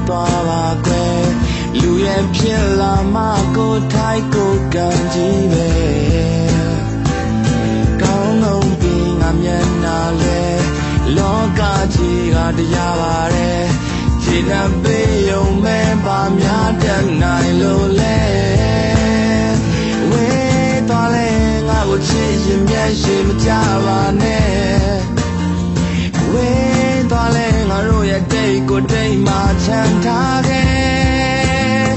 သွားပါကွယ်လူရဲ့ဖြစ်လာမှကိုထိုက်ကိုကံကြီးပဲကောင်းလုံးပြီးငါမျက်နှာလဲလောကကြီးကတရားပါတယ်ခြေနှံပေးယုံမဲ့ပါများတတ်နိုင်လို့လဲဝေးသွားလဲငါကိုချစ်ရင်မျက်ရှိမကြပါနဲ့ဝေးသွားလဲငါတို့ရဲ့တိတ်ကိုတိတ်မှချမ်းထားခဲ့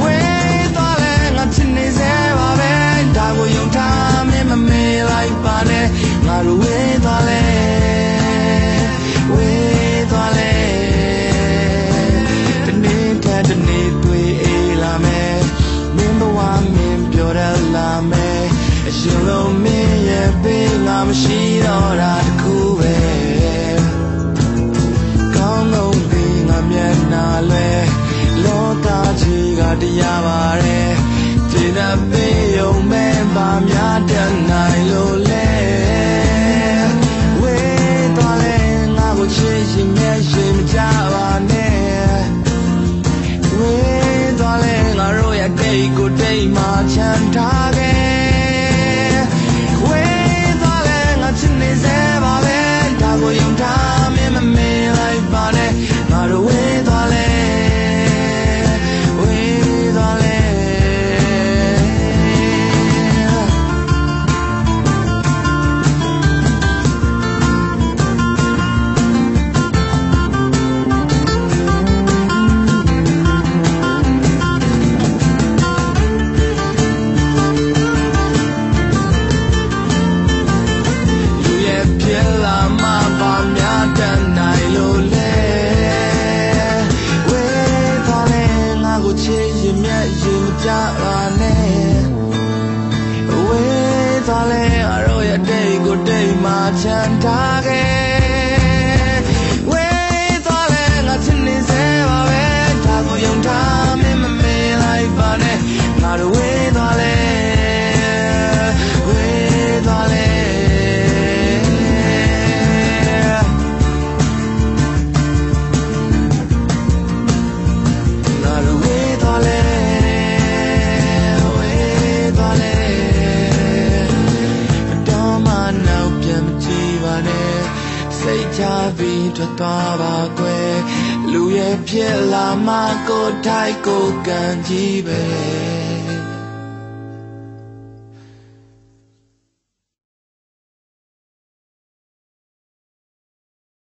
ဝေးသွားလဲငါချစ်နေစေပါပဲဒါကိုယုံထားမင်းမမေ့လိုက်ပါနဲ့ငါတို့ဝေးသွားလဲဝေးသွားလဲတနေ့ထက်တနေ့တွေ့အေးလာမယ်မင်းဘဝမင်းပြောရလာမယ်အရှင်လုံးမင်းရဲ့ပေးငါမရှိတော့တာတခုပဲကောင်းလုံးပြီးငါမျက်နှာလဲလောကကြီးကတရားပါတယ်ခြေနှံပေးယုံမဲ့ပါများတတ်နိုင်လို့လဲဝေးသွားလဲငါကိုချစ်ရင်မျက်ရှိမကြပါနဲ့ဝေးသွားလဲငါတို့ရဲ့တိတ်ကိုတိတ်မှချမ်းထားခဲ့ဝေးသွားလဲငါချစ်နေစေပါပဲဒါကိုယုံထားမင်းမမေ့လိုက်ပါနဲ့ငါတို့ဝေးသွားလဲဝေးသွားလဲကြပါနဲ့ဝေးသွားလဲအရောရဲ့တိတ်ကိုတိတ်မှချမ်းထားခဲ့ဝေးသွားလဲငါချစ်နေစေပါပဲဒါကိုယုံထားမင်းမမေ့လိုက်ပါနဲ့ငါတို့ဝေးသွားလဲဝေးသွားလဲငါတို့ဝေးသွားလဲစိတ်ချပြီးထွက်သွားပါကွယ်လူရဲ့ဖြစ်လာမှကိုထိုက်ကိုကံကြီးပဲ